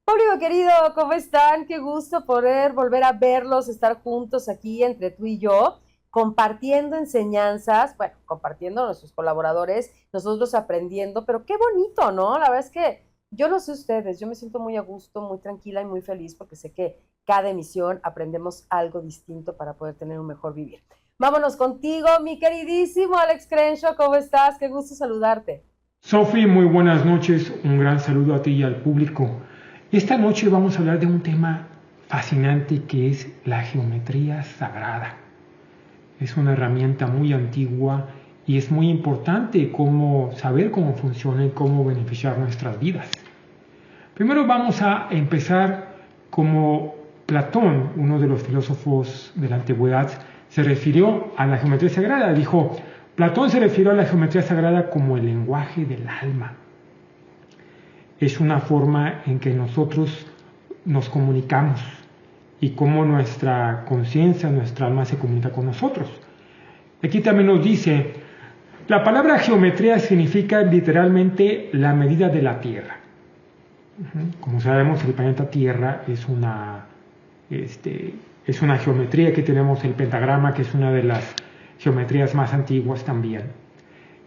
Público querido, ¿cómo están? Qué gusto poder volver a verlos, estar juntos aquí entre tú y yo, compartiendo enseñanzas, bueno, compartiendo a nuestros colaboradores, nosotros aprendiendo, pero qué bonito, ¿no? La verdad es que yo no sé ustedes, yo me siento muy a gusto, muy tranquila y muy feliz porque sé que cada emisión aprendemos algo distinto para poder tener un mejor vivir. Vámonos contigo, mi queridísimo Alex Crenshaw, ¿cómo estás? Qué gusto saludarte. Sofi, muy buenas noches, un gran saludo a ti y al público. Esta noche vamos a hablar de un tema fascinante que es la geometría sagrada. Es una herramienta muy antigua y es muy importante saber cómo funciona y cómo beneficiar nuestras vidas. Primero vamos a empezar como Platón, uno de los filósofos de la antigüedad, se refirió a la geometría sagrada. Dijo, Platón se refirió a la geometría sagrada como el lenguaje del alma. Es una forma en que nosotros nos comunicamos y cómo nuestra conciencia, nuestra alma se comunica con nosotros. Aquí también nos dice, la palabra geometría significa literalmente la medida de la Tierra. Como sabemos, el planeta Tierra es una geometría que tenemos, el pentagrama, que es una de las geometrías más antiguas también.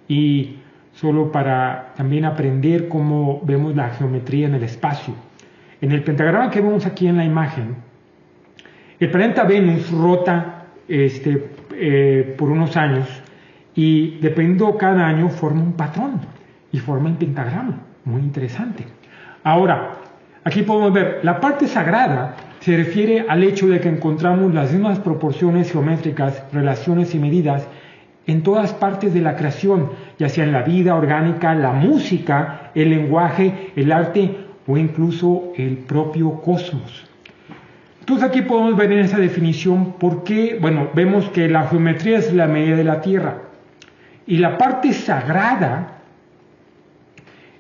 Y solo para también aprender cómo vemos la geometría en el espacio. En el pentagrama que vemos aquí en la imagen, el planeta Venus rota por unos años y dependiendo cada año forma un patrón y forma el pentagrama. Muy interesante. Ahora, aquí podemos ver, la parte sagrada se refiere al hecho de que encontramos las mismas proporciones geométricas, relaciones y medidas en todas partes de la creación, ya sea en la vida orgánica, la música, el lenguaje, el arte o incluso el propio cosmos. Entonces aquí podemos ver en esa definición por qué, bueno, vemos que la geometría es la medida de la Tierra y la parte sagrada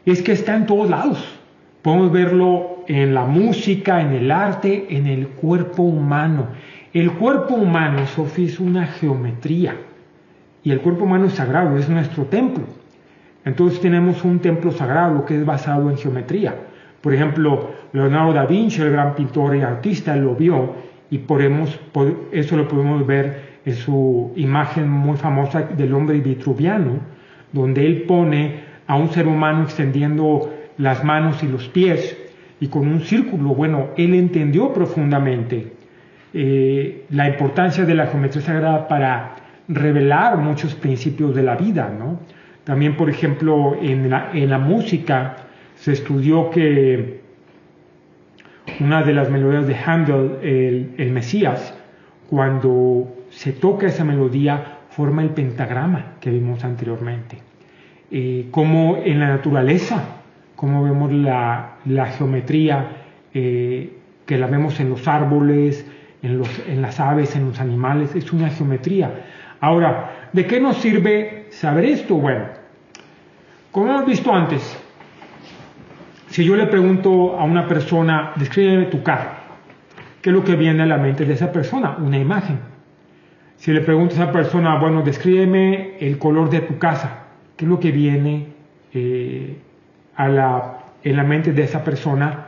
es que está en todos lados. Podemos verlo en la música, en el arte, en el cuerpo humano. El cuerpo humano, Sofía, es una geometría. Y el cuerpo humano es sagrado, es nuestro templo. Entonces tenemos un templo sagrado que es basado en geometría. Por ejemplo, Leonardo da Vinci, el gran pintor y artista, lo vio y eso lo podemos ver en su imagen muy famosa del hombre vitruviano, donde él pone a un ser humano extendiendo las manos y los pies y con un círculo. Bueno, él entendió profundamente la importancia de la geometría sagrada para revelar muchos principios de la vida, ¿no? También, por ejemplo, en la música se estudió que una de las melodías de Handel, el Mesías, cuando se toca esa melodía, forma el pentagrama que vimos anteriormente. Como en la naturaleza, como vemos la geometría, que la vemos en los árboles, en las aves, en los animales, es una geometría. Ahora, ¿de qué nos sirve saber esto? Bueno, como hemos visto antes, si yo le pregunto a una persona, descríbeme tu carro, ¿qué es lo que viene a la mente de esa persona? Una imagen. Si le pregunto a esa persona, bueno, descríbeme el color de tu casa, ¿qué es lo que viene en la mente de esa persona?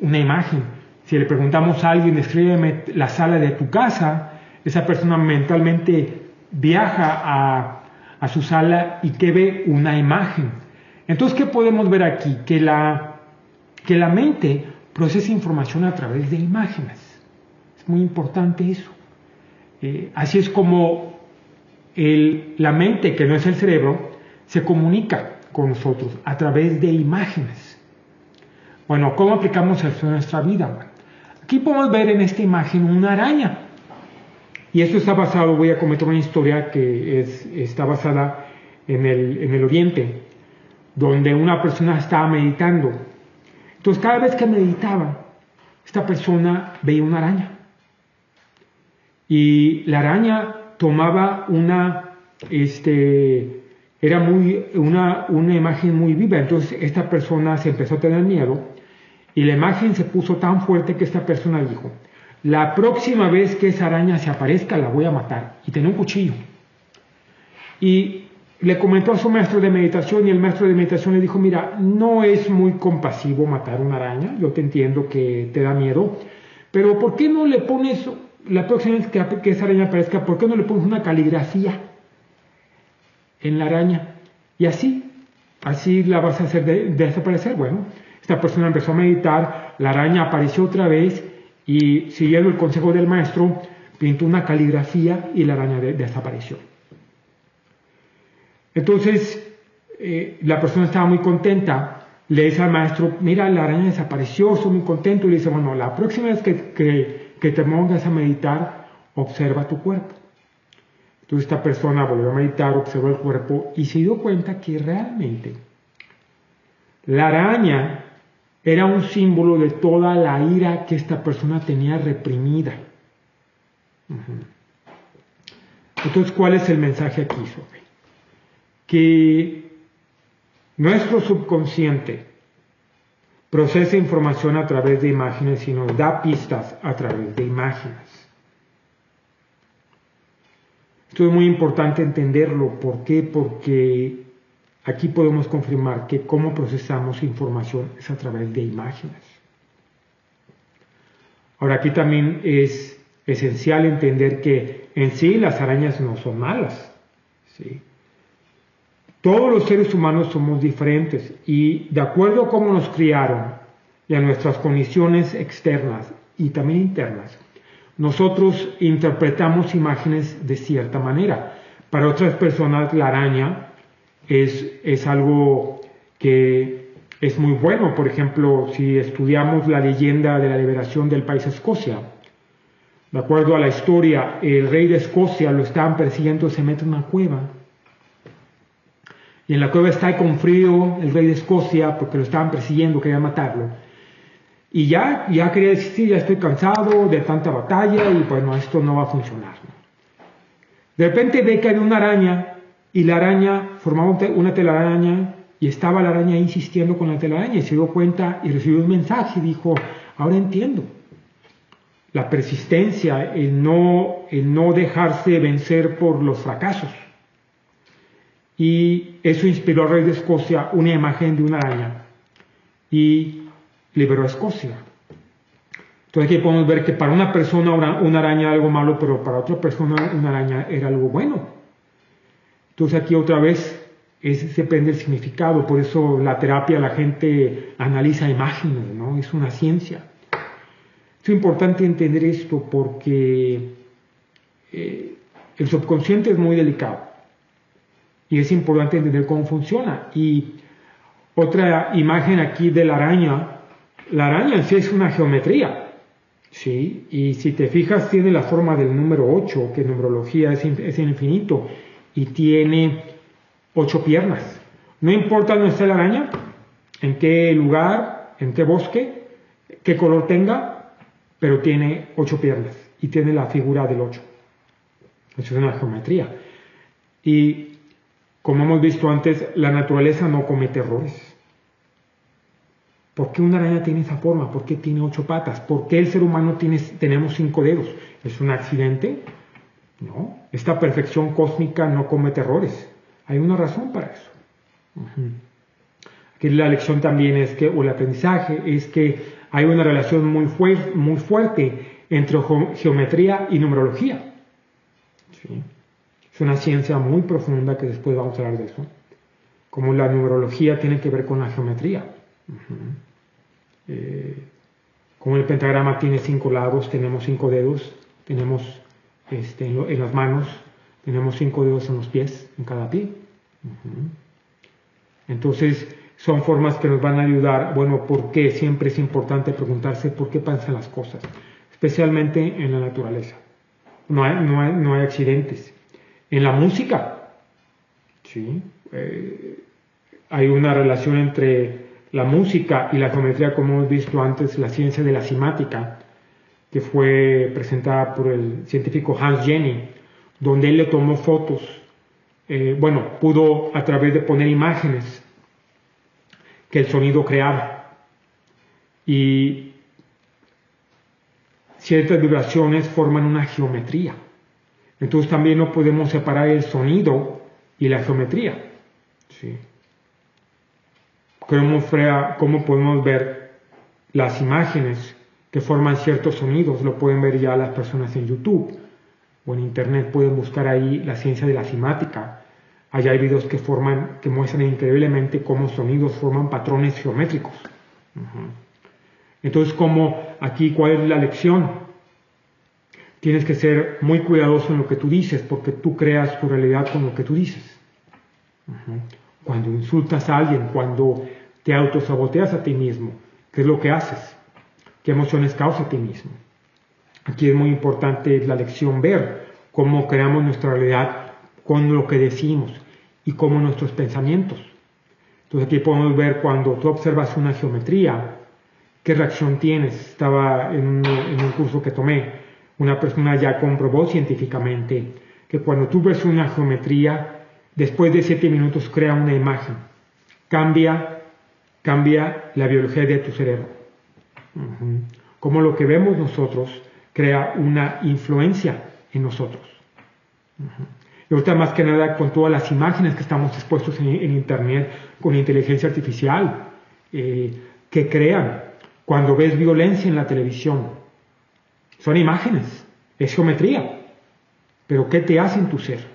Una imagen. Si le preguntamos a alguien, descríbeme la sala de tu casa, esa persona mentalmente viaja a su sala y que ve una imagen. Entonces, ¿qué podemos ver aquí? Que la mente procesa información a través de imágenes. Es muy importante eso. Así es como la mente, que no es el cerebro, se comunica con nosotros a través de imágenes. Bueno, ¿cómo aplicamos eso en nuestra vida? Bueno, aquí podemos ver en esta imagen una araña. Y esto está basado, voy a comentar una historia que está basada en el Oriente, donde una persona estaba meditando. Entonces, cada vez que meditaba, esta persona veía una araña. Y la araña tomaba era una imagen muy viva. Entonces, esta persona se empezó a tener miedo y la imagen se puso tan fuerte que esta persona dijo, la próxima vez que esa araña se aparezca la voy a matar. Y tenía un cuchillo. Y le comentó a su maestro de meditación y el maestro de meditación le dijo, mira, no es muy compasivo matar una araña, yo te entiendo que te da miedo, pero ¿por qué no le pones, la próxima vez que esa araña aparezca, ¿por qué no le pones una caligrafía en la araña? Y así la vas a hacer desaparecer. Bueno, esta persona empezó a meditar, la araña apareció otra vez y siguiendo el consejo del maestro, pintó una caligrafía y la araña desapareció. Entonces, la persona estaba muy contenta, le dice al maestro, mira, la araña desapareció, estoy muy contento, y le dice, bueno, la próxima vez que te pongas a meditar, observa tu cuerpo. Entonces esta persona volvió a meditar, observó el cuerpo y se dio cuenta que realmente la araña era un símbolo de toda la ira que esta persona tenía reprimida. Entonces, ¿cuál es el mensaje aquí, Sophie? Que nuestro subconsciente procesa información a través de imágenes y nos da pistas a través de imágenes. Esto es muy importante entenderlo. ¿Por qué? Porque aquí podemos confirmar que cómo procesamos información es a través de imágenes. Ahora, aquí también es esencial entender que en sí las arañas no son malas, ¿sí? Todos los seres humanos somos diferentes y de acuerdo a cómo nos criaron y a nuestras condiciones externas y también internas, nosotros interpretamos imágenes de cierta manera. Para otras personas la araña es algo que es muy bueno. Por ejemplo, si estudiamos la leyenda de la liberación del país Escocia, de acuerdo a la historia, el rey de Escocia lo estaban persiguiendo, se mete en una cueva. Y en la cueva está con frío el rey de Escocia porque lo estaban persiguiendo, querían matarlo. Y ya quería decir, ya estoy cansado de tanta batalla y bueno, esto no va a funcionar. De repente ve que hay una araña y la araña formaba una telaraña y estaba la araña insistiendo con la telaraña y se dio cuenta y recibió un mensaje y dijo, ahora entiendo. La persistencia, el no dejarse vencer por los fracasos. Y eso inspiró al rey de Escocia una imagen de una araña y liberó a Escocia. Entonces aquí podemos ver que para una persona una araña era algo malo, pero para otra persona una araña era algo bueno. Entonces aquí otra vez se prende el significado, por eso la terapia, la gente analiza imágenes, ¿no? Es una ciencia. Es importante entender esto porque el subconsciente es muy delicado. Y es importante entender cómo funciona. Y otra imagen aquí de la araña en sí es una geometría, ¿sí? Y si te fijas tiene la forma del número 8, que en numerología es infinito, y tiene 8 piernas. No importa dónde esté la araña, en qué lugar, en qué bosque, qué color tenga, pero tiene 8 piernas y tiene la figura del 8. Eso es una geometría. Y como hemos visto antes, la naturaleza no comete errores. ¿Por qué una araña tiene esa forma? ¿Por qué tiene 8 patas? ¿Por qué el ser humano tenemos 5 dedos? ¿Es un accidente? No. Esta perfección cósmica no comete errores. Hay una razón para eso. Aquí la lección también es que, o el aprendizaje, es que hay una relación muy fuerte entre geometría y numerología. ¿Sí? Es una ciencia muy profunda que después vamos a hablar de eso. Como la numerología tiene que ver con la geometría. Como el pentagrama tiene 5 lados, tenemos 5 dedos, tenemos en las manos, tenemos 5 dedos en los pies, en cada pie. Entonces, son formas que nos van a ayudar. Bueno, ¿por qué? Siempre es importante preguntarse por qué pasan las cosas, especialmente en la naturaleza. No hay accidentes. En la música, ¿sí? Hay una relación entre la música y la geometría, como hemos visto antes, la ciencia de la cimática, que fue presentada por el científico Hans Jenny, donde él le tomó fotos, pudo a través de poner imágenes que el sonido creaba. Y ciertas vibraciones forman una geometría. Entonces también no podemos separar el sonido y la geometría. ¿Sí? ¿Cómo podemos ver las imágenes que forman ciertos sonidos? Lo pueden ver ya las personas en YouTube o en Internet, pueden buscar ahí la ciencia de la cimática. Allá hay videos que muestran increíblemente cómo sonidos forman patrones geométricos. Entonces, ¿cuál es la lección? Tienes que ser muy cuidadoso en lo que tú dices, porque tú creas tu realidad con lo que tú dices. Cuando insultas a alguien, cuando te autosaboteas a ti mismo, ¿qué es lo que haces? ¿Qué emociones causa a ti mismo? Aquí es muy importante la lección ver cómo creamos nuestra realidad con lo que decimos y cómo nuestros pensamientos. Entonces aquí podemos ver cuando tú observas una geometría, qué reacción tienes. Estaba en un curso que tomé, una persona ya comprobó científicamente que cuando tú ves una geometría, después de 7 minutos crea una imagen. Cambia la biología de tu cerebro. Como lo que vemos nosotros crea una influencia en nosotros. Y ahorita más que nada con todas las imágenes que estamos expuestos en Internet, con inteligencia artificial, que crean. Cuando ves violencia en la televisión, son imágenes, es geometría. Pero ¿qué te hace en tu ser?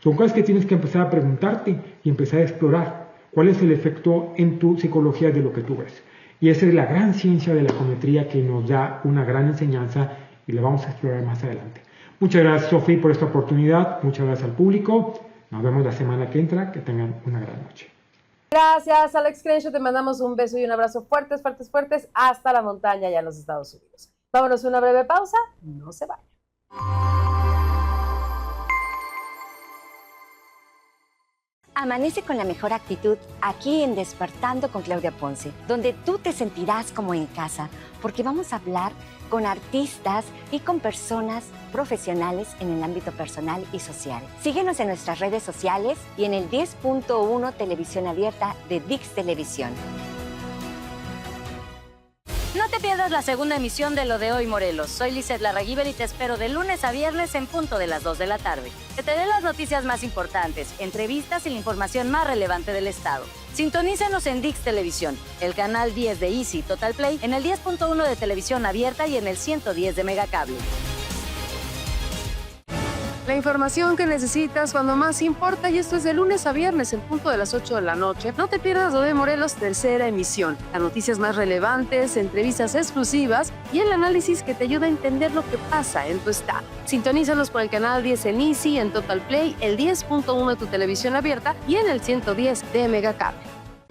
Son cosas que tienes que empezar a preguntarte y empezar a explorar. ¿Cuál es el efecto en tu psicología de lo que tú ves? Y esa es la gran ciencia de la geometría que nos da una gran enseñanza y la vamos a explorar más adelante. Muchas gracias, Sofi, por esta oportunidad. Muchas gracias al público. Nos vemos la semana que entra. Que tengan una gran noche. Gracias, Alex Crenshaw. Te mandamos un beso y un abrazo fuertes, fuertes, fuertes hasta la montaña allá en los Estados Unidos. Vámonos a una breve pausa. No se vayan. Amanece con la mejor actitud aquí en Despertando con Claudia Ponce, donde tú te sentirás como en casa, porque vamos a hablar con artistas y con personas profesionales en el ámbito personal y social. Síguenos en nuestras redes sociales y en el 10.1 Televisión Abierta de ViX Televisión. No te pierdas la segunda emisión de Lo de Hoy Morelos. Soy Lizeth Larraguíber y te espero de lunes a viernes en punto de las 2 de la tarde. Que te dé las noticias más importantes, entrevistas y la información más relevante del estado. Sintonízanos en ViX Televisión, el canal 10 de Easy Total Play, en el 10.1 de Televisión Abierta y en el 110 de Megacable. La información que necesitas cuando más importa, y esto es de lunes a viernes en punto de las 8 de la noche. No te pierdas Lo de Morelos, tercera emisión. Las noticias más relevantes, entrevistas exclusivas y el análisis que te ayuda a entender lo que pasa en tu estado. Sintonízanos por el canal 10 en Easy, en Total Play, el 10.1 de tu televisión abierta y en el 110 de Megacable.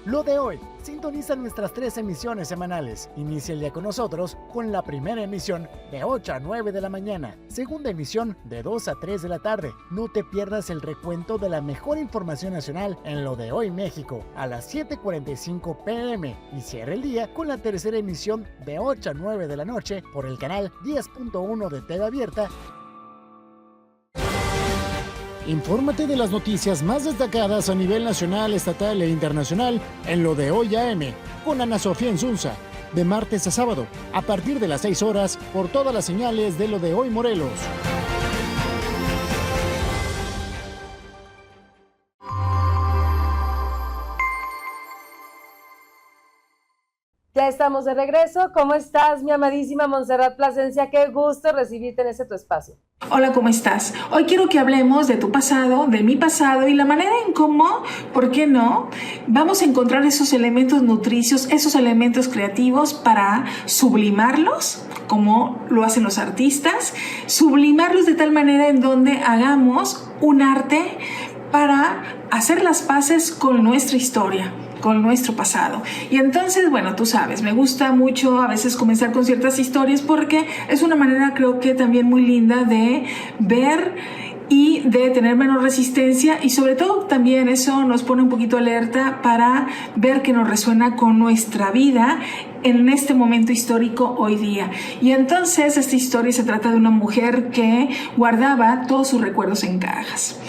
Lo de hoy. Sintoniza nuestras 3 emisiones semanales. Inicia el día con nosotros con la primera emisión de 8 a 9 de la mañana. Segunda emisión de 2 a 3 de la tarde. No te pierdas el recuento de la mejor información nacional en Lo de Hoy México a las 7:45 p.m. Y cierra el día con la tercera emisión de 8 a 9 de la noche por el canal 10.1 de TV Abierta. Infórmate de las noticias más destacadas a nivel nacional, estatal e internacional en Lo de Hoy AM con Ana Sofía Insunza, de martes a sábado, a partir de las 6 horas, por todas las señales de Lo de Hoy Morelos. Ya estamos de regreso. ¿Cómo estás, mi amadísima Montserrat Plasencia? Qué gusto recibirte en tu espacio. Hola, ¿cómo estás? Hoy quiero que hablemos de tu pasado, de mi pasado y la manera en cómo, ¿por qué no? Vamos a encontrar esos elementos nutricios, esos elementos creativos para sublimarlos, como lo hacen los artistas, sublimarlos de tal manera en donde hagamos un arte para hacer las paces con nuestra historia, con nuestro pasado. Y entonces, bueno, tú sabes, me gusta mucho a veces comenzar con ciertas historias porque es una manera, creo que también muy linda de ver y de tener menos resistencia, y sobre todo también eso nos pone un poquito alerta para ver que nos resuena con nuestra vida en este momento histórico hoy día. Y entonces esta historia se trata de una mujer que guardaba todos sus recuerdos en cajas.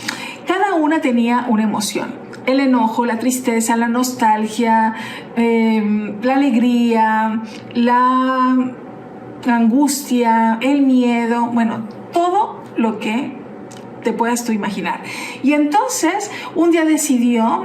Cada una tenía una emoción. El enojo, la tristeza, la nostalgia, la alegría, la angustia, el miedo, bueno, todo lo que te puedas tú imaginar. Y entonces un día decidió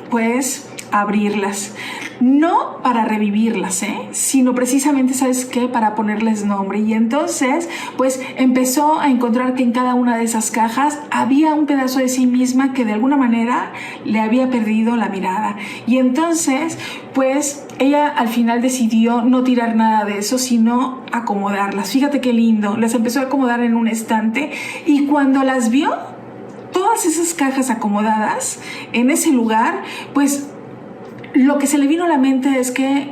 pues abrirlas, no para revivirlas, sino precisamente, ¿sabes qué? Para ponerles nombre. Y entonces pues empezó a encontrar que en cada una de esas cajas había un pedazo de sí misma que de alguna manera le había perdido la mirada. Y entonces pues ella al final decidió no tirar nada de eso, sino acomodarlas. Fíjate qué lindo, las empezó a acomodar en un estante, y cuando las vio todas esas cajas acomodadas en ese lugar, pues lo que se le vino a la mente es que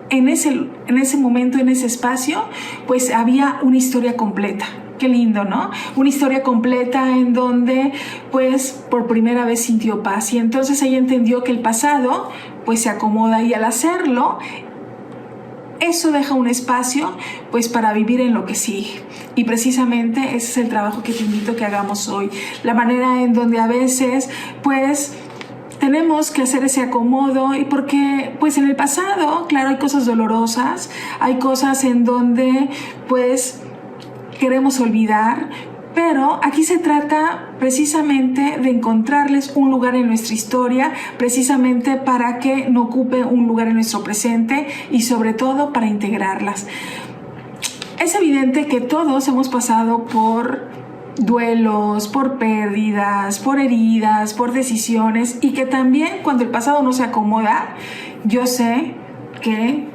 en ese momento, en ese espacio, pues había una historia completa. Qué lindo, ¿no? Una historia completa en donde, pues, por primera vez sintió paz. Y entonces ella entendió que el pasado, pues, se acomoda, y al hacerlo, eso deja un espacio, pues, para vivir en lo que sigue. Y precisamente ese es el trabajo que te invito a que hagamos hoy. La manera en donde a veces, pues, tenemos que hacer ese acomodo, y porque pues en el pasado, claro, hay cosas dolorosas, hay cosas en donde pues queremos olvidar, pero aquí se trata precisamente de encontrarles un lugar en nuestra historia, precisamente para que no ocupe un lugar en nuestro presente, y sobre todo para integrarlas. Es evidente que todos hemos pasado por duelos, por pérdidas, por heridas, por decisiones, y que también cuando el pasado no se acomoda, yo sé que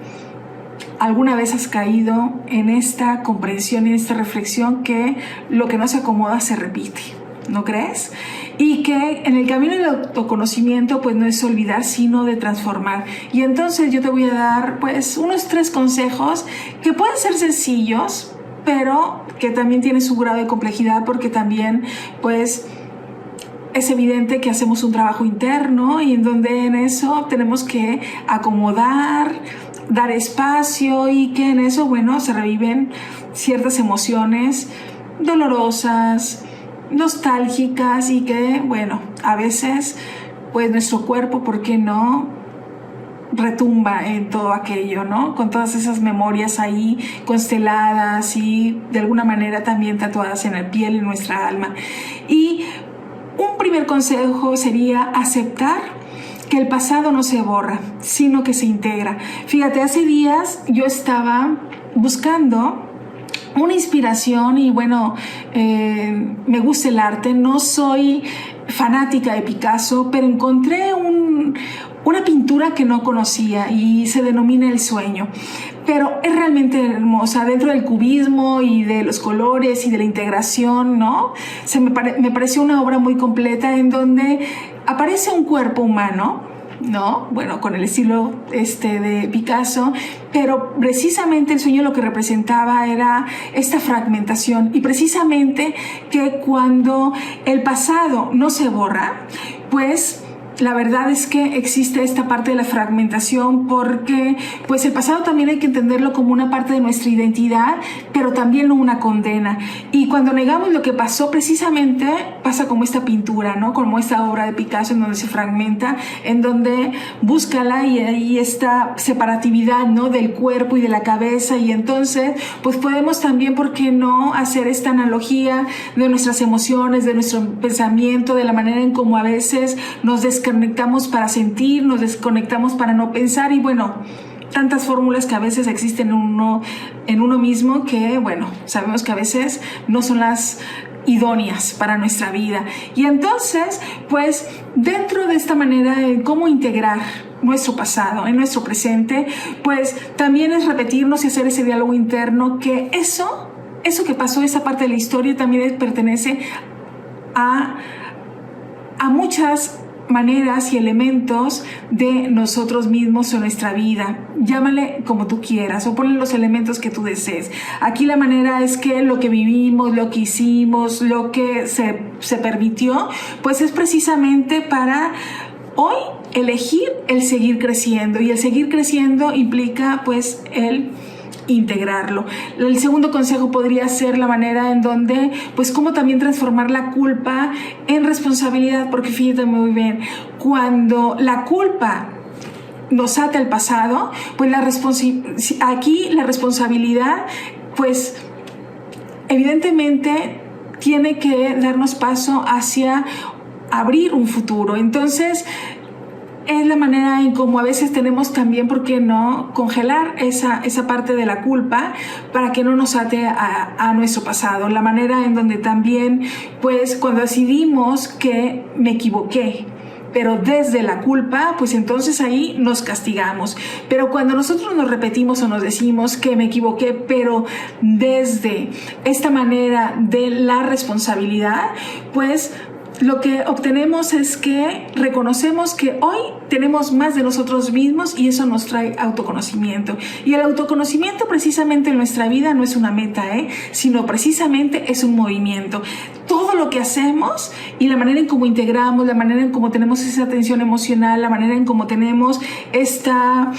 alguna vez has caído en esta comprensión, en esta reflexión, que lo que no se acomoda se repite, ¿no crees? Y que en el camino del autoconocimiento pues no es olvidar, sino de transformar. Y entonces yo te voy a dar pues unos 3 consejos que pueden ser sencillos, pero que también tiene su grado de complejidad, porque también pues es evidente que hacemos un trabajo interno, y en donde en eso tenemos que acomodar, dar espacio, y que en eso, bueno, se reviven ciertas emociones dolorosas, nostálgicas, y que, bueno, a veces pues nuestro cuerpo, ¿por qué no?, retumba en todo aquello, ¿no? Con todas esas memorias ahí consteladas y de alguna manera también tatuadas en la piel, en nuestra alma. Y un primer consejo sería aceptar que el pasado no se borra, sino que se integra. Fíjate, hace días yo estaba buscando una inspiración, y bueno, me gusta el arte, no soy fanática de Picasso, pero encontré una pintura que no conocía, y se denomina El Sueño, pero es realmente hermosa dentro del cubismo y de los colores y de la integración, ¿no? Me pareció una obra muy completa, en donde aparece un cuerpo humano, ¿no? Bueno, con el estilo de Picasso, pero precisamente El Sueño lo que representaba era esta fragmentación, y precisamente que cuando el pasado no se borra, pues la verdad es que existe esta parte de la fragmentación, porque pues el pasado también hay que entenderlo como una parte de nuestra identidad, pero también no una condena. Y cuando negamos lo que pasó, precisamente pasa como esta pintura, ¿no? Como esta obra de Picasso, en donde se fragmenta, en donde búscala, y hay esta separatividad, ¿no?, del cuerpo y de la cabeza. Y entonces pues podemos también, ¿por qué no?, hacer esta analogía de nuestras emociones, de nuestro pensamiento, de la manera en cómo a veces nos desconectamos para sentir, nos desconectamos para no pensar, y bueno, tantas fórmulas que a veces existen en uno mismo, que bueno, sabemos que a veces no son las idóneas para nuestra vida. Y entonces pues dentro de esta manera de cómo integrar nuestro pasado en nuestro presente, pues también es repetirnos y hacer ese diálogo interno, que eso que pasó, esa parte de la historia, también pertenece a muchas maneras y elementos de nosotros mismos o nuestra vida. Llámale como tú quieras, o ponle los elementos que tú desees. Aquí la manera es que lo que vivimos, lo que hicimos, lo que se permitió, pues es precisamente para hoy elegir el seguir creciendo, y el seguir creciendo implica pues el integrarlo. El segundo consejo podría ser la manera en donde, pues, cómo también transformar la culpa en responsabilidad, porque fíjate muy bien, cuando la culpa nos ata al pasado, pues aquí la responsabilidad, pues, evidentemente tiene que darnos paso hacia abrir un futuro. Entonces, es la manera en cómo a veces tenemos también, ¿por qué no?, congelar esa parte de la culpa para que no nos ate a nuestro pasado. La manera en donde también, pues, cuando decidimos que me equivoqué, pero desde la culpa, pues entonces ahí nos castigamos. Pero cuando nosotros nos repetimos o nos decimos que me equivoqué, pero desde esta manera de la responsabilidad, pues lo que obtenemos es que reconocemos que hoy tenemos más de nosotros mismos y eso nos trae autoconocimiento. Y el autoconocimiento precisamente en nuestra vida no es una meta, sino precisamente es un movimiento. Todo lo que hacemos y la manera en cómo integramos, la manera en cómo tenemos esa atención emocional, la manera en cómo tenemos esta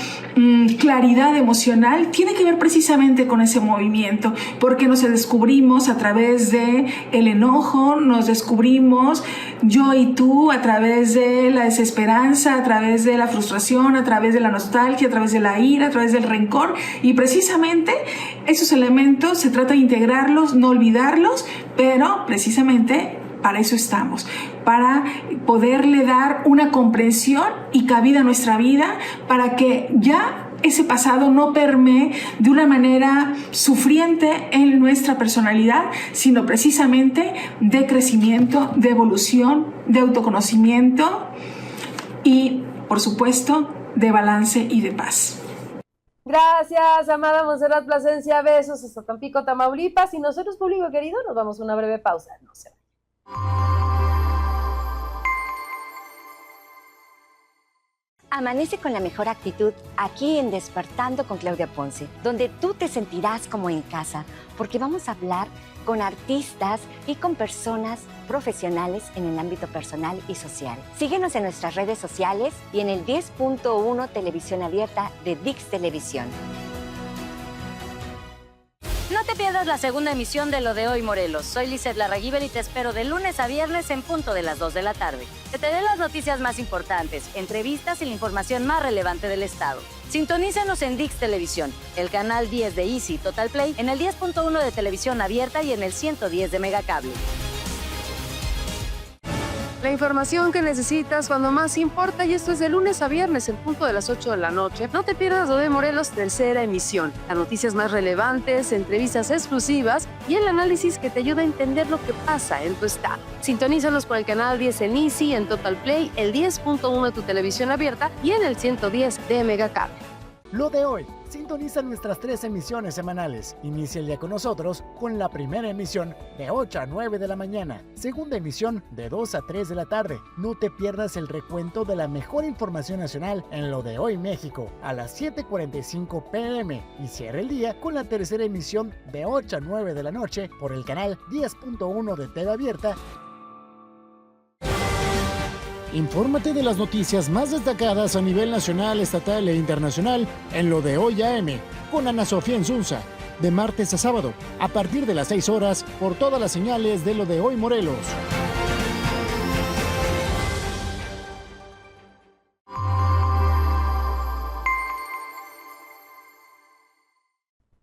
claridad emocional, tiene que ver precisamente con ese movimiento, porque nos descubrimos a través de el enojo, nos descubrimos yo y tú a través de la desesperanza, a través de la frustración, a través de la nostalgia, a través de la ira, a través del rencor, y precisamente esos elementos se trata de integrarlos, no olvidarlos, pero precisamente para eso estamos, para poderle dar una comprensión y cabida a nuestra vida, para que ya ese pasado no permee de una manera sufriente en nuestra personalidad, sino precisamente de crecimiento, de evolución, de autoconocimiento y, por supuesto, de balance y de paz. Gracias, amada Montserrat Plasencia. Besos hasta Tampico, Tamaulipas. Y nosotros, público querido, nos vamos a una breve pausa. No se Amanece con la mejor actitud aquí en Despertando con Claudia Ponce, donde tú te sentirás como en casa, porque vamos a hablar con artistas y con personas profesionales en el ámbito personal y social. Síguenos en nuestras redes sociales y en el 10.1 Televisión Abierta de Dix Televisión. No te pierdas la segunda emisión de Lo de Hoy Morelos. Soy Lizeth Larraguíbel y te espero de lunes a viernes en punto de las 2 de la tarde. Que te dé las noticias más importantes, entrevistas y la información más relevante del estado. Sintonízanos en Dix Televisión, el canal 10 de Easy Total Play, en el 10.1 de Televisión Abierta y en el 110 de Megacable. La información que necesitas cuando más importa, y esto es de lunes a viernes en punto de las 8 de la noche. No te pierdas Lo de Morelos, tercera emisión. Las noticias más relevantes, entrevistas exclusivas y el análisis que te ayuda a entender lo que pasa en tu estado. Sintonízanos por el canal 10 en Easy, en Total Play, el 10.1 de tu televisión abierta y en el 110 de Megacable. Lo de hoy. Sintoniza nuestras 3 emisiones semanales. Inicia el día con nosotros con la primera emisión de 8 a 9 de la mañana. Segunda emisión de 2 a 3 de la tarde. No te pierdas el recuento de la mejor información nacional en Lo de Hoy México a las 7:45 p.m. Y cierra el día con la tercera emisión de 8 a 9 de la noche por el canal 10.1 de TV Abierta. Infórmate de las noticias más destacadas a nivel nacional, estatal e internacional en Lo de Hoy AM con Ana Sofía Insunza, de martes a sábado, a partir de las 6 horas, por todas las señales de Lo de Hoy Morelos.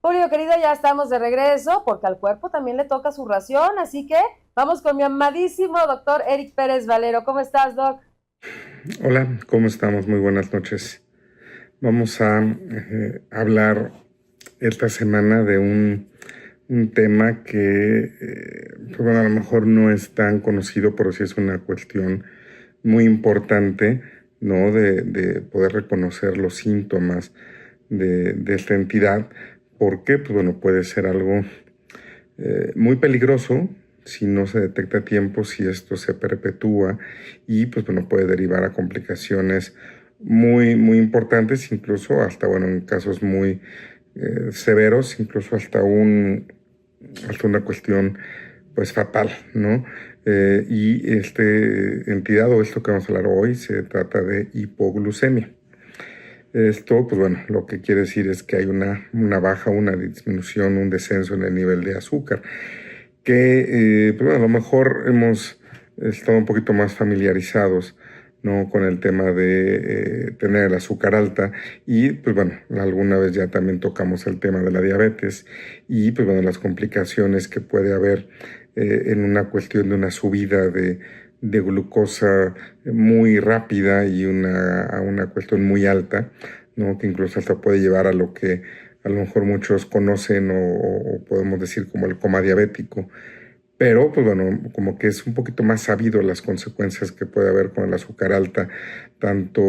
Público querido, ya estamos de regreso porque al cuerpo también le toca su ración, así que vamos con mi amadísimo doctor Eric Pérez Valero. ¿Cómo estás, Doc? Hola, ¿cómo estamos? Muy buenas noches. Vamos a hablar esta semana de un tema que pues bueno, a lo mejor no es tan conocido, pero sí es una cuestión muy importante, ¿no? De poder reconocer los síntomas de esta entidad. ¿Por qué? Pues bueno, puede ser algo muy peligroso si no se detecta a tiempo, si esto se perpetúa y pues bueno, puede derivar a complicaciones muy, muy importantes, incluso hasta, bueno, en casos muy severos, incluso hasta una cuestión pues fatal, ¿no? Y esta entidad o esto que vamos a hablar hoy se trata de hipoglucemia. Esto, pues bueno, lo que quiere decir es que hay una baja, una disminución, un descenso en el nivel de azúcar, que pues bueno, a lo mejor hemos estado un poquito más familiarizados, ¿no? Con el tema de tener el azúcar alta y pues bueno, alguna vez ya también tocamos el tema de la diabetes y pues bueno, las complicaciones que puede haber en una cuestión de una subida de glucosa muy rápida y a una cuestión muy alta, ¿no? Que incluso hasta puede llevar a lo que a lo mejor muchos conocen o podemos decir como el coma diabético. Pero, pues bueno, como que es un poquito más sabido las consecuencias que puede haber con el azúcar alta, tanto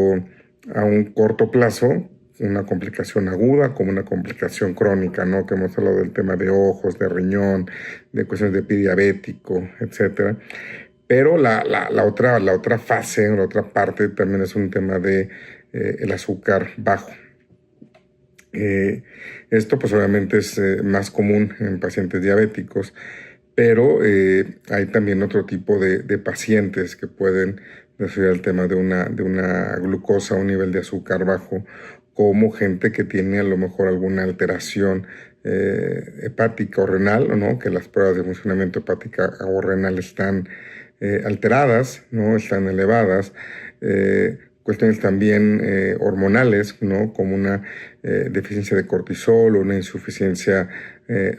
a un corto plazo, una complicación aguda, como una complicación crónica, ¿no? Que hemos hablado del tema de ojos, de riñón, de cuestiones de pie diabético, etcétera. Pero la otra fase, la otra parte también es un tema de el azúcar bajo. Esto pues obviamente es más común en pacientes diabéticos, pero hay también otro tipo de pacientes que pueden desarrollar el tema de una glucosa, un nivel de azúcar bajo, como gente que tiene a lo mejor alguna alteración hepática o renal, ¿no? Que las pruebas de funcionamiento hepática o renal están alteradas, ¿no? Están elevadas. Cuestiones también hormonales, ¿no? Como una deficiencia de cortisol o una insuficiencia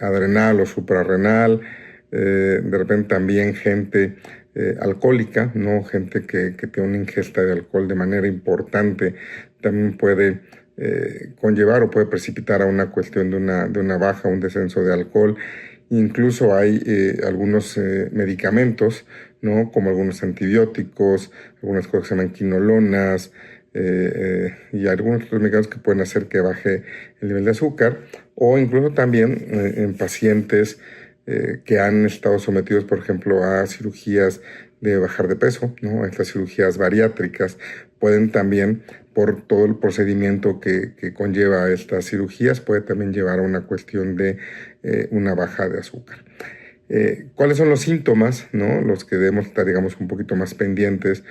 adrenal o suprarrenal. De repente también gente alcohólica, ¿no? Gente que tiene una ingesta de alcohol de manera importante, también puede conllevar o puede precipitar a una cuestión de una baja, un descenso de alcohol. Incluso hay algunos medicamentos, ¿no? Como algunos antibióticos, algunas cosas que se llaman quinolonas, y algunos otros medicamentos que pueden hacer que baje el nivel de azúcar, o incluso también en pacientes que han estado sometidos, por ejemplo, a cirugías de bajar de peso, ¿no? Estas cirugías bariátricas pueden también, por todo el procedimiento que conlleva estas cirugías, puede también llevar a una cuestión de una baja de azúcar. ¿Cuáles son los síntomas, ¿no? Los que debemos estar, digamos, un poquito más pendientes,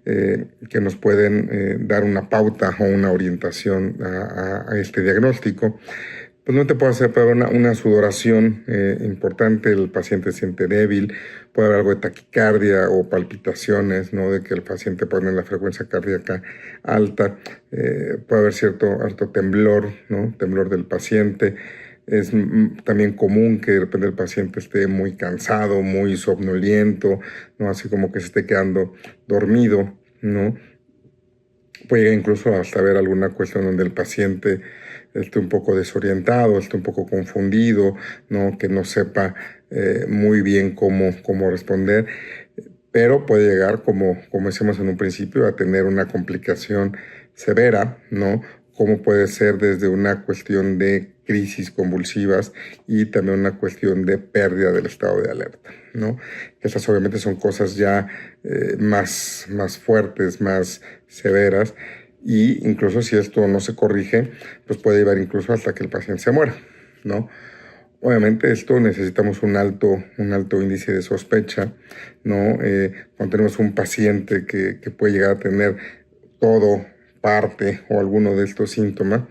que nos pueden dar una pauta o una orientación a este diagnóstico? Pues no te puede hacer una sudoración importante, el paciente se siente débil, puede haber algo de taquicardia o palpitaciones, ¿no? De que el paciente puede tener la frecuencia cardíaca alta, puede haber cierto harto temblor, ¿no? Temblor del paciente. Es también común que de repente el paciente esté muy cansado, muy somnoliento, ¿no? Así como que se esté quedando dormido, ¿no? Puede llegar incluso hasta ver alguna cuestión donde el paciente esté un poco desorientado, esté un poco confundido, ¿no? Que no sepa muy bien cómo responder, pero puede llegar, como decíamos en un principio, a tener una complicación severa, ¿no? Como puede ser desde una cuestión de crisis convulsivas y también una cuestión de pérdida del estado de alerta, ¿no? Esas obviamente son cosas ya más fuertes, más severas, y incluso si esto no se corrige, pues puede llevar incluso hasta que el paciente se muera, ¿no? Obviamente esto necesitamos un alto índice de sospecha, ¿no? Cuando tenemos un paciente que puede llegar a tener todo, parte o alguno de estos síntomas,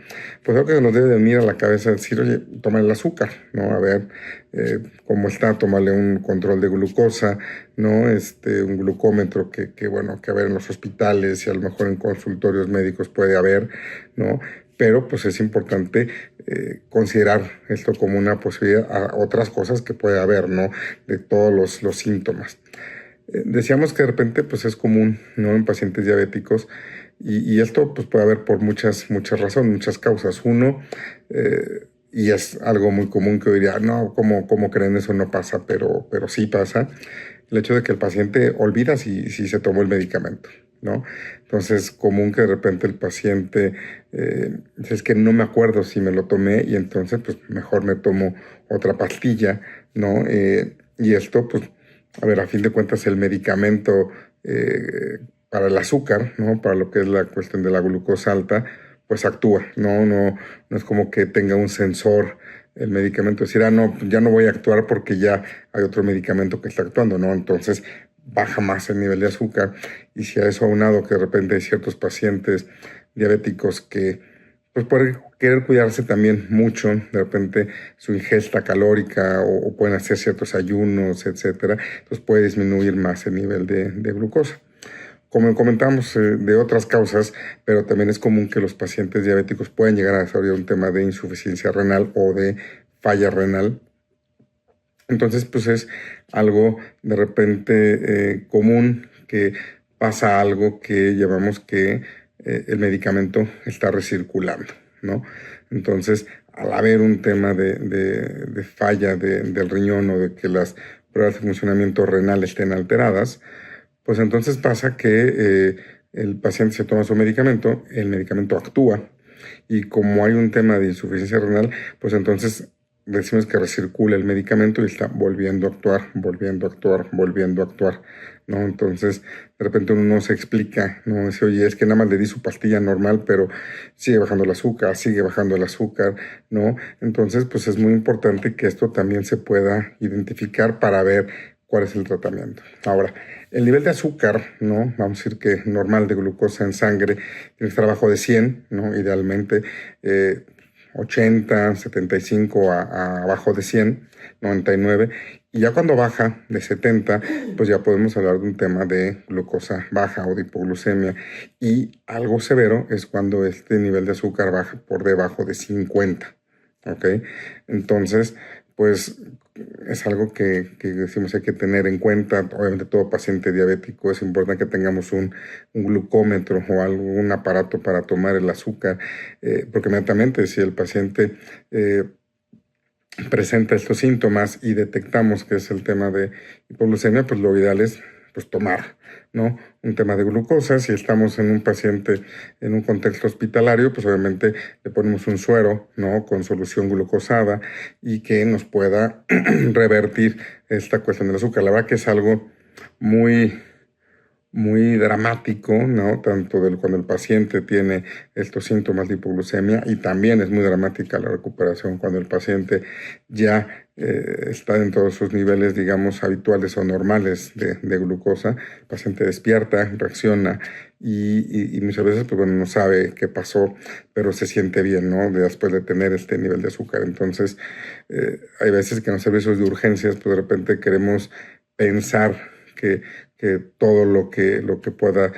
pues creo que nos debe venir a la cabeza decir, oye, toma el azúcar, ¿no? A ver cómo está, tomarle un control de glucosa, ¿no? Un glucómetro que a ver en los hospitales y a lo mejor en consultorios médicos puede haber, ¿no? Pero pues es importante considerar esto como una posibilidad a otras cosas que puede haber, ¿no? De todos los síntomas. Decíamos que de repente pues es común, ¿no? En pacientes diabéticos, y esto pues puede haber por muchas razones, muchas causas. Uno, y es algo muy común que diría, no, ¿cómo creen eso? No pasa, pero sí pasa. El hecho de que el paciente olvida si se tomó el medicamento, ¿no? Entonces es común que de repente el paciente dice, es que no me acuerdo si me lo tomé, y entonces pues mejor me tomo otra pastilla, ¿no? Y esto pues, a ver, a fin de cuentas el medicamento para el azúcar, ¿no? Para lo que es la cuestión de la glucosa alta, pues actúa, no es como que tenga un sensor el medicamento, decir, no, ya no voy a actuar porque ya hay otro medicamento que está actuando, ¿no? Entonces baja más el nivel de azúcar, y si a eso aunado que de repente hay ciertos pacientes diabéticos que pues pueden querer cuidarse también mucho, de repente su ingesta calórica o pueden hacer ciertos ayunos, etcétera, entonces puede disminuir más el nivel de glucosa. Como comentamos, de otras causas, pero también es común que los pacientes diabéticos puedan llegar a desarrollar un tema de insuficiencia renal o de falla renal, Entonces, pues es algo de repente común que pasa algo que llamamos que el medicamento está recirculando, ¿no? Entonces, al haber un tema de falla del riñón o de que las pruebas de funcionamiento renal estén alteradas, pues entonces pasa que el paciente se toma su medicamento, el medicamento actúa, y como hay un tema de insuficiencia renal, pues entonces decimos que recircula el medicamento y está volviendo a actuar, ¿no? Entonces, de repente uno no se explica, ¿no? Dice, oye, es que nada más le di su pastilla normal, pero sigue bajando el azúcar, ¿no? Entonces, pues es muy importante que esto también se pueda identificar para ver cuál es el tratamiento. Ahora, el nivel de azúcar, ¿no? Vamos a decir que normal de glucosa en sangre tiene que estar abajo de 100, ¿no? Idealmente 80, 75 a abajo de 100, 99. Y ya cuando baja de 70, pues ya podemos hablar de un tema de glucosa baja o de hipoglucemia. Y algo severo es cuando este nivel de azúcar baja por debajo de 50, ¿ok? Entonces, pues es algo que decimos hay que tener en cuenta. Obviamente todo paciente diabético es importante que tengamos un glucómetro o algún aparato para tomar el azúcar, porque inmediatamente si el paciente presenta estos síntomas y detectamos que es el tema de hipoglucemia, pues lo ideal es pues tomar, ¿no? Un tema de glucosa. Si estamos en un paciente en un contexto hospitalario, pues obviamente le ponemos un suero, ¿no? Con solución glucosada y que nos pueda revertir esta cuestión del azúcar. La verdad que es algo muy dramático, ¿no? Tanto cuando el paciente tiene estos síntomas de hipoglucemia, y también es muy dramática la recuperación cuando el paciente ya está en todos sus niveles, digamos, habituales o normales de glucosa. El paciente despierta, reacciona y muchas veces, pues bueno, no sabe qué pasó, pero se siente bien, ¿no? Después de tener este nivel de azúcar. Entonces, hay veces que en los servicios de urgencias, pues de repente queremos pensar que todo lo que pueda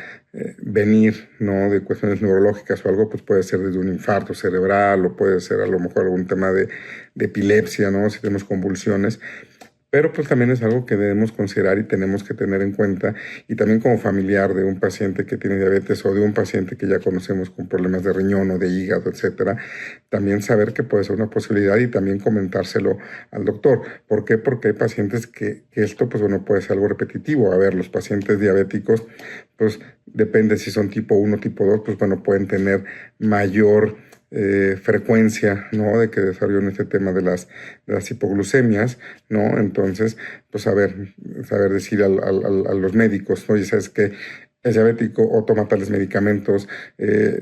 venir, ¿no? De cuestiones neurológicas o algo, pues puede ser desde un infarto cerebral o puede ser a lo mejor algún tema de epilepsia, ¿no? Si tenemos convulsiones. Pero pues también es algo que debemos considerar y tenemos que tener en cuenta, y también como familiar de un paciente que tiene diabetes o de un paciente que ya conocemos con problemas de riñón o de hígado, etcétera, también saber que puede ser una posibilidad y también comentárselo al doctor. ¿Por qué? Porque hay pacientes que esto, pues bueno, puede ser algo repetitivo. A ver, los pacientes diabéticos, pues depende si son tipo 1 o tipo 2, pues bueno, pueden tener mayor frecuencia, ¿no? De que desarrollen este tema de las hipoglucemias, ¿no? Entonces, pues saber decir a los médicos, ¿no? Y sabes que es diabético o toma tales medicamentos,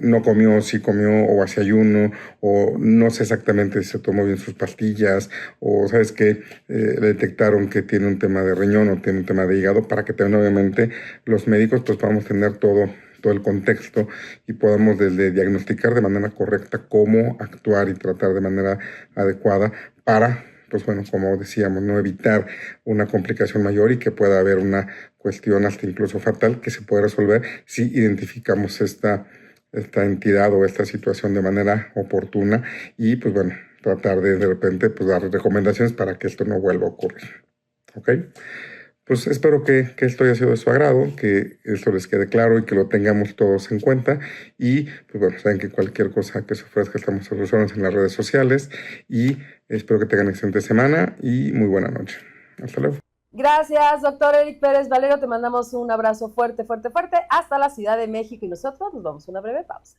no comió, sí comió, o hace ayuno, o no sé exactamente si se tomó bien sus pastillas, o sabes que le detectaron que tiene un tema de riñón o tiene un tema de hígado, para que también obviamente los médicos pues podamos tener todo el contexto y podamos desde diagnosticar de manera correcta cómo actuar y tratar de manera adecuada para, pues bueno, como decíamos, no evitar una complicación mayor y que pueda haber una cuestión hasta incluso fatal que se puede resolver si identificamos esta entidad o esta situación de manera oportuna, y pues bueno, tratar de repente pues dar recomendaciones para que esto no vuelva a ocurrir. ¿Ok? Pues espero que esto haya sido de su agrado, que esto les quede claro y que lo tengamos todos en cuenta. Y pues bueno, saben que cualquier cosa que se ofrezca estamos a sus órdenes en las redes sociales, y espero que tengan excelente semana y muy buena noche. Hasta luego. Gracias, doctor Eric Pérez Valero. Te mandamos un abrazo fuerte, fuerte, fuerte hasta la Ciudad de México, y nosotros nos vamos a una breve pausa.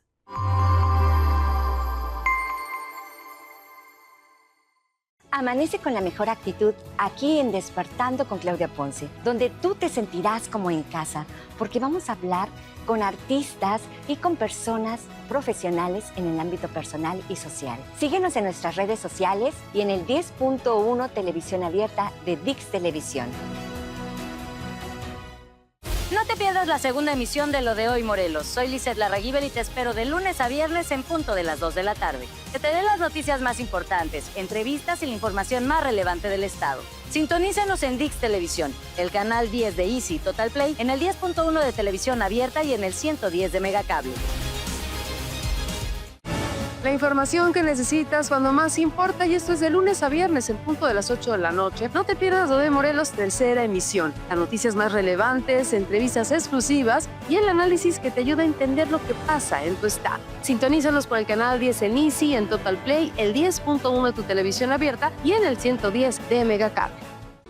Amanece con la mejor actitud aquí en Despertando con Claudia Ponce, donde tú te sentirás como en casa, porque vamos a hablar con artistas y con personas profesionales en el ámbito personal y social. Síguenos en nuestras redes sociales y en el 10.1 Televisión Abierta de ViX Televisión. No te pierdas la segunda emisión de Lo de Hoy Morelos. Soy Lizeth Larraguibel y te espero de lunes a viernes en punto de las 2 de la tarde. Te daré las noticias más importantes, entrevistas y la información más relevante del estado. Sintonízanos en ViX Televisión, el canal 10 de Easy Total Play, en el 10.1 de Televisión Abierta y en el 110 de Megacable. La información que necesitas cuando más importa, y esto es de lunes a viernes en punto de las 8 de la noche. No te pierdas lo de Morelos, tercera emisión. Las noticias más relevantes, entrevistas exclusivas y el análisis que te ayuda a entender lo que pasa en tu estado. Sintonízanos por el canal 10 en Easy, en Total Play, el 10.1 de tu televisión abierta y en el 110 de Megacable.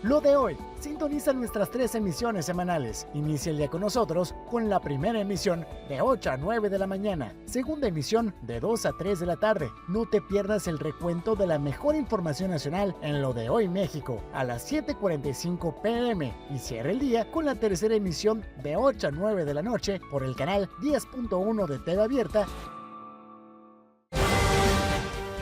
Lo de hoy. Sintoniza nuestras 3 emisiones semanales. Inicia el día con nosotros con la primera emisión de 8 a 9 de la mañana. Segunda emisión de 2 a 3 de la tarde. No te pierdas el recuento de la mejor información nacional en Lo de Hoy México a las 7:45 p.m. Y cierra el día con la tercera emisión de 8 a 9 de la noche por el canal 10.1 de TV Abierta.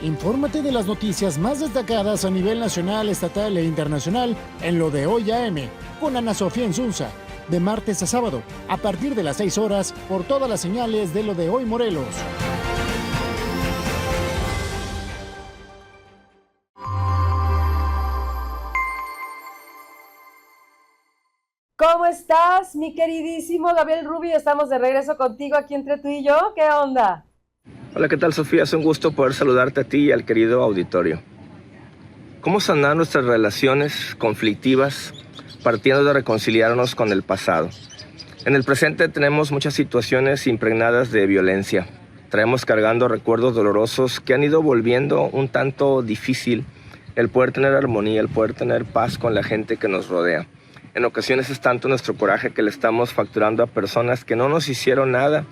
Infórmate de las noticias más destacadas a nivel nacional, estatal e internacional en Lo de Hoy AM con Ana Sofía Insunza, de martes a sábado, a partir de las 6 horas, por todas las señales de Lo de Hoy Morelos. ¿Cómo estás, mi queridísimo Gabriel Rubio? Estamos de regreso contigo aquí entre tú y yo. ¿Qué onda? Hola, ¿qué tal, Sofía? Es un gusto poder saludarte a ti y al querido auditorio. ¿Cómo sanar nuestras relaciones conflictivas partiendo de reconciliarnos con el pasado? En el presente tenemos muchas situaciones impregnadas de violencia. Traemos cargando recuerdos dolorosos que han ido volviendo un tanto difícil el poder tener armonía, el poder tener paz con la gente que nos rodea. En ocasiones es tanto nuestro coraje que le estamos facturando a personas que no nos hicieron nada,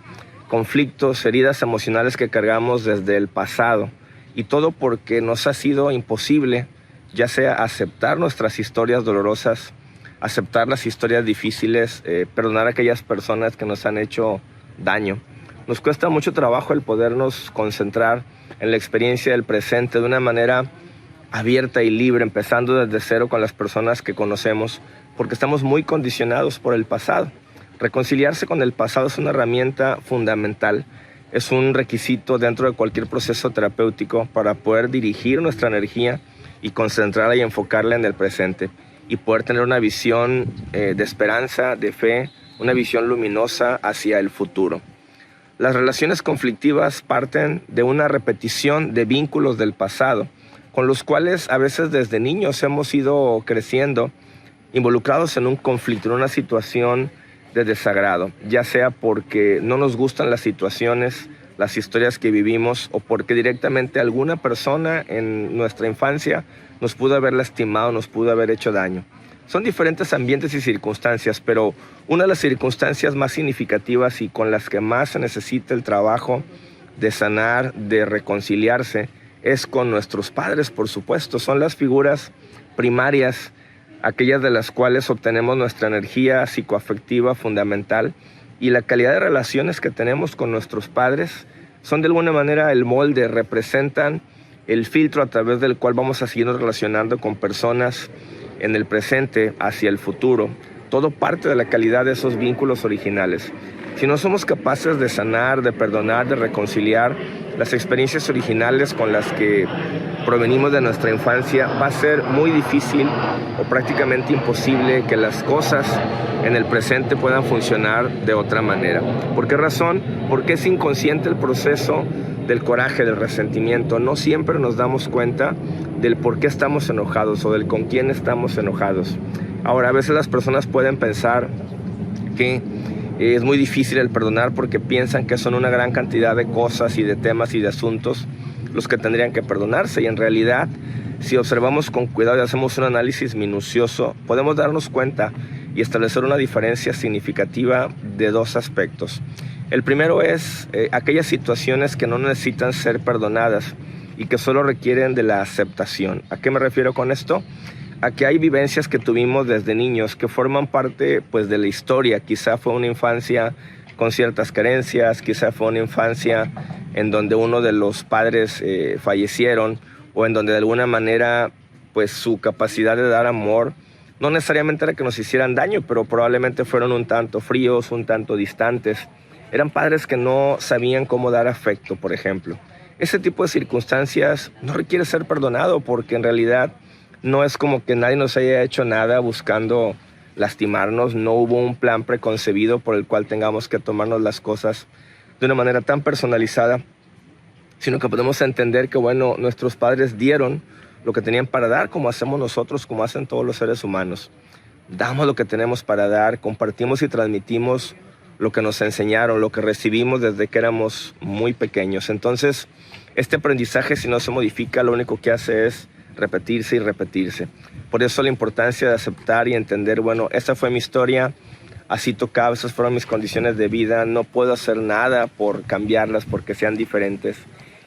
conflictos, heridas emocionales que cargamos desde el pasado, y todo porque nos ha sido imposible, ya sea aceptar nuestras historias dolorosas, aceptar las historias difíciles, perdonar a aquellas personas que nos han hecho daño. Nos cuesta mucho trabajo el podernos concentrar en la experiencia del presente de una manera abierta y libre, empezando desde cero con las personas que conocemos, porque estamos muy condicionados por el pasado. Reconciliarse con el pasado es una herramienta fundamental, es un requisito dentro de cualquier proceso terapéutico para poder dirigir nuestra energía y concentrarla y enfocarla en el presente y poder tener una visión de esperanza, de fe, una visión luminosa hacia el futuro. Las relaciones conflictivas parten de una repetición de vínculos del pasado, con los cuales a veces desde niños hemos ido creciendo, involucrados en un conflicto, en una situación de desagrado, ya sea porque no nos gustan las situaciones, las historias que vivimos, o porque directamente alguna persona en nuestra infancia nos pudo haber lastimado, nos pudo haber hecho daño. Son diferentes ambientes y circunstancias, pero una de las circunstancias más significativas y con las que más se necesita el trabajo de sanar, de reconciliarse, es con nuestros padres, por supuesto. Son las figuras primarias, aquellas de las cuales obtenemos nuestra energía psicoafectiva fundamental, y la calidad de relaciones que tenemos con nuestros padres son de alguna manera el molde, representan el filtro a través del cual vamos a seguirnos relacionando con personas en el presente hacia el futuro. Todo parte de la calidad de esos vínculos originales. Si no somos capaces de sanar, de perdonar, de reconciliar las experiencias originales con las que provenimos de nuestra infancia, va a ser muy difícil o prácticamente imposible que las cosas en el presente puedan funcionar de otra manera. ¿Por qué razón? Porque es inconsciente el proceso del coraje, del resentimiento. No siempre nos damos cuenta del por qué estamos enojados o del con quién estamos enojados. Ahora, a veces las personas pueden pensar que es muy difícil el perdonar porque piensan que son una gran cantidad de cosas y de temas y de asuntos los que tendrían que perdonarse, y en realidad, si observamos con cuidado y hacemos un análisis minucioso, podemos darnos cuenta y establecer una diferencia significativa de dos aspectos. El primero es aquellas situaciones que no necesitan ser perdonadas y que solo requieren de la aceptación. ¿A qué me refiero con esto? A que hay vivencias que tuvimos desde niños que forman parte, pues, de la historia. Quizá fue una infancia con ciertas carencias, quizá fue una infancia en donde uno de los padres fallecieron, o en donde de alguna manera, pues, su capacidad de dar amor no necesariamente era que nos hicieran daño, pero probablemente fueron un tanto fríos, un tanto distantes. Eran padres que no sabían cómo dar afecto, por ejemplo. Ese tipo de circunstancias no requiere ser perdonado, porque en realidad no es como que nadie nos haya hecho nada buscando lastimarnos. No hubo un plan preconcebido por el cual tengamos que tomarnos las cosas de una manera tan personalizada sino que podemos entender que, bueno, nuestros padres dieron lo que tenían para dar, como hacemos nosotros, como hacen todos los seres humanos. Damos lo que tenemos para dar, compartimos y transmitimos lo que nos enseñaron, lo que recibimos desde que éramos muy pequeños. Entonces, este aprendizaje, si no se modifica, lo único que hace es repetirse y repetirse. Por eso la importancia de aceptar y entender, bueno, esta fue mi historia, así tocaba, esas fueron mis condiciones de vida, no puedo hacer nada por cambiarlas porque sean diferentes.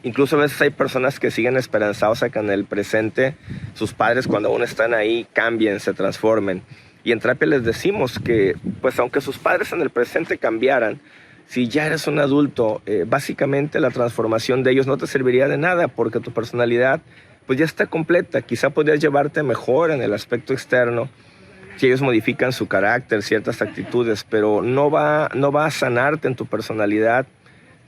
Incluso a veces hay personas que siguen esperanzados a que en el presente sus padres, cuando aún están ahí, cambien, se transformen. Y en terapia les decimos que, pues aunque sus padres en el presente cambiaran, si ya eres un adulto, básicamente la transformación de ellos no te serviría de nada porque tu personalidad pues ya está completa. Quizá podrías llevarte mejor en el aspecto externo si ellos modifican su carácter, ciertas actitudes, pero no va a sanarte en tu personalidad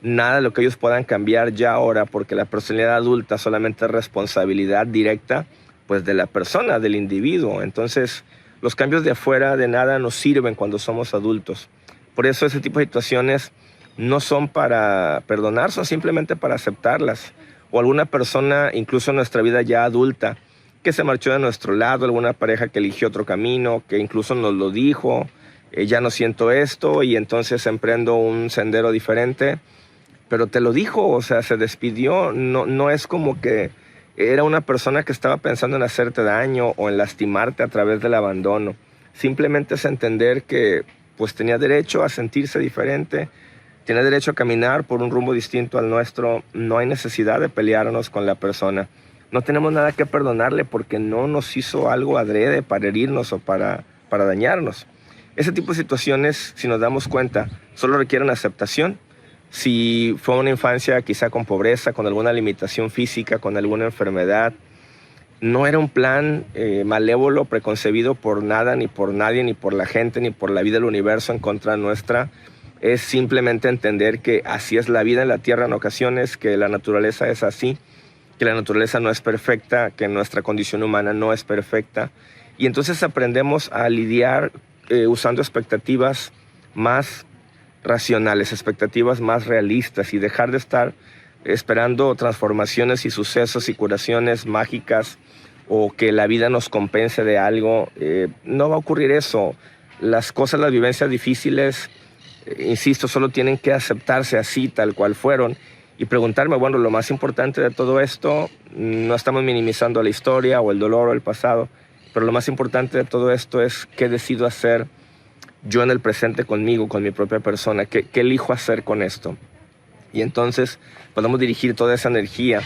nada de lo que ellos puedan cambiar ya ahora, porque la personalidad adulta solamente es responsabilidad directa pues de la persona, del individuo. Entonces, los cambios de afuera de nada nos sirven cuando somos adultos. Por eso ese tipo de situaciones no son para perdonar, son simplemente para aceptarlas. O alguna persona, incluso en nuestra vida ya adulta, que se marchó de nuestro lado, alguna pareja que eligió otro camino, que incluso nos lo dijo, ya no siento esto y entonces emprendo un sendero diferente. Pero te lo dijo, o sea, se despidió, no es como que era una persona que estaba pensando en hacerte daño o en lastimarte a través del abandono. Simplemente es entender que pues tenía derecho a sentirse diferente, tenía derecho a caminar por un rumbo distinto al nuestro. No hay necesidad de pelearnos con la persona. No tenemos nada que perdonarle porque no nos hizo algo adrede para herirnos o para dañarnos. Ese tipo de situaciones, si nos damos cuenta, solo requieren aceptación. Si fue una infancia quizá con pobreza, con alguna limitación física, con alguna enfermedad, no era un plan malévolo, preconcebido por nada, ni por nadie, ni por la gente, ni por la vida del universo en contra nuestra. Es simplemente entender que así es la vida en la tierra en ocasiones, que la naturaleza es así, que la naturaleza no es perfecta, que nuestra condición humana no es perfecta. Y entonces aprendemos a lidiar usando expectativas más racionales, expectativas más realistas y dejar de estar esperando transformaciones y sucesos y curaciones mágicas o que la vida nos compense de algo. No va a ocurrir eso. Las cosas, las vivencias difíciles, insisto, solo tienen que aceptarse así, tal cual fueron y preguntarme, bueno, lo más importante de todo esto, no estamos minimizando la historia o el dolor o el pasado, pero lo más importante de todo esto es qué decido hacer yo en el presente conmigo, con mi propia persona, ¿qué elijo hacer con esto? Y entonces podemos dirigir toda esa energía,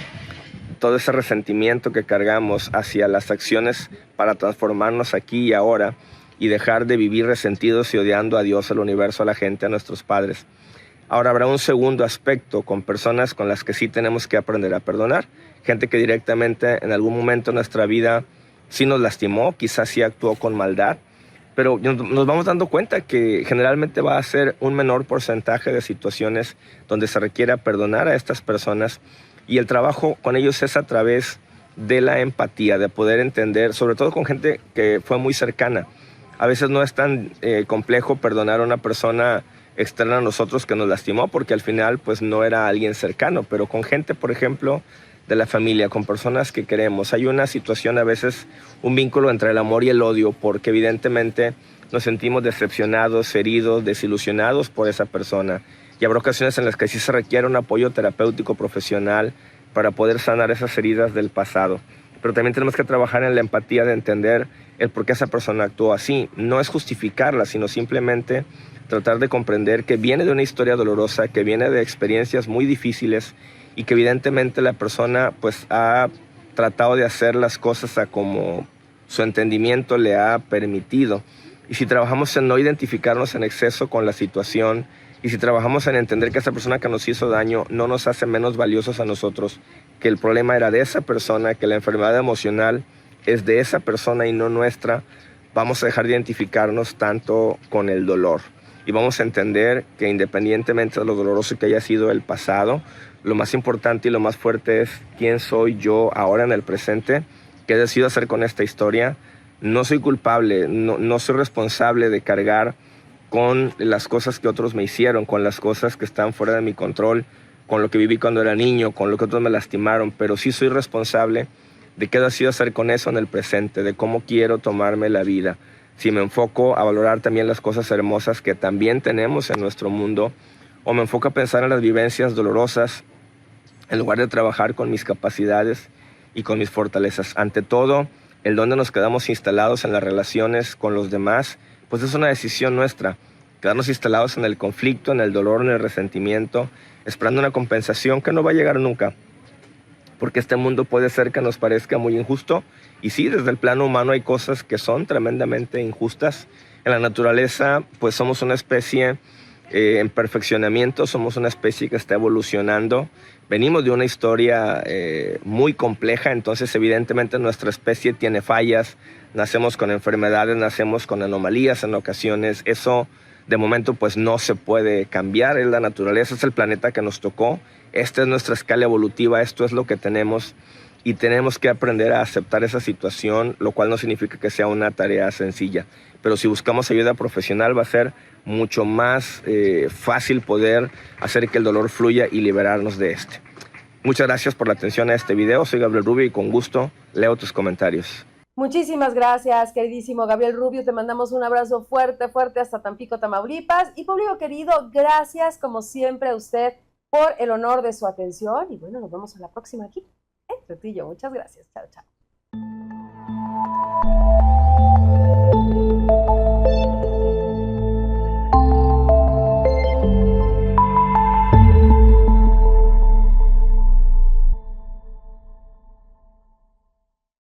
todo ese resentimiento que cargamos hacia las acciones para transformarnos aquí y ahora y dejar de vivir resentidos y odiando a Dios, al universo, a la gente, a nuestros padres. Ahora habrá un segundo aspecto con personas con las que sí tenemos que aprender a perdonar. Gente que directamente en algún momento de nuestra vida sí nos lastimó, quizás sí actuó con maldad, pero nos vamos dando cuenta que generalmente va a ser un menor porcentaje de situaciones donde se requiera perdonar a estas personas y el trabajo con ellos es a través de la empatía, de poder entender, sobre todo con gente que fue muy cercana. A veces no es tan complejo perdonar a una persona externa a nosotros que nos lastimó porque al final pues no era alguien cercano, pero con gente, por ejemplo, de la familia, con personas que queremos. Hay una situación a veces, un vínculo entre el amor y el odio, porque evidentemente nos sentimos decepcionados, heridos, desilusionados por esa persona. Y habrá ocasiones en las que sí se requiere un apoyo terapéutico profesional para poder sanar esas heridas del pasado. Pero también tenemos que trabajar en la empatía de entender el por qué esa persona actuó así. No es justificarla, sino simplemente tratar de comprender que viene de una historia dolorosa, que viene de experiencias muy difíciles y que evidentemente la persona pues ha tratado de hacer las cosas a como su entendimiento le ha permitido. Y si trabajamos en no identificarnos en exceso con la situación y si trabajamos en entender que esa persona que nos hizo daño no nos hace menos valiosos a nosotros, que el problema era de esa persona, que la enfermedad emocional es de esa persona y no nuestra, vamos a dejar de identificarnos tanto con el dolor. Y vamos a entender que independientemente de lo doloroso que haya sido el pasado, lo más importante y lo más fuerte es quién soy yo ahora en el presente, qué decido hacer con esta historia. No soy culpable, no soy responsable de cargar con las cosas que otros me hicieron, con las cosas que están fuera de mi control. con lo que viví cuando era niño, con lo que otros me lastimaron, pero sí soy responsable de qué decido hacer con eso en el presente, de cómo quiero tomarme la vida. Si me enfoco a valorar también las cosas hermosas que también tenemos en nuestro mundo, o me enfoco a pensar en las vivencias dolorosas, en lugar de trabajar con mis capacidades y con mis fortalezas. Ante todo, el dónde nos quedamos instalados en las relaciones con los demás, pues es una decisión nuestra. Quedarnos instalados en el conflicto, en el dolor, en el resentimiento, esperando una compensación que no va a llegar nunca. Porque este mundo puede ser que nos parezca muy injusto. Y sí, desde el plano humano hay cosas que son tremendamente injustas. En la naturaleza, pues somos una especie en perfeccionamiento, somos una especie que está evolucionando. Venimos de una historia muy compleja, entonces evidentemente nuestra especie tiene fallas, nacemos con enfermedades, nacemos con anomalías en ocasiones. Eso de momento pues no se puede cambiar, es la naturaleza, es el planeta que nos tocó. Esta es nuestra escala evolutiva, esto es lo que tenemos y tenemos que aprender a aceptar esa situación, lo cual no significa que sea una tarea sencilla. Pero si buscamos ayuda profesional va a ser mucho más fácil poder hacer que el dolor fluya y liberarnos de este. Muchas gracias por la atención a este video. Soy Gabriel Rubio y con gusto leo tus comentarios. Muchísimas gracias, queridísimo Gabriel Rubio. Te mandamos un abrazo fuerte, fuerte hasta Tampico, Tamaulipas. Y público querido, gracias como siempre a usted por el honor de su atención. Y bueno, nos vemos en la próxima aquí, Entre tú y yo. Muchas gracias. Chao, chao.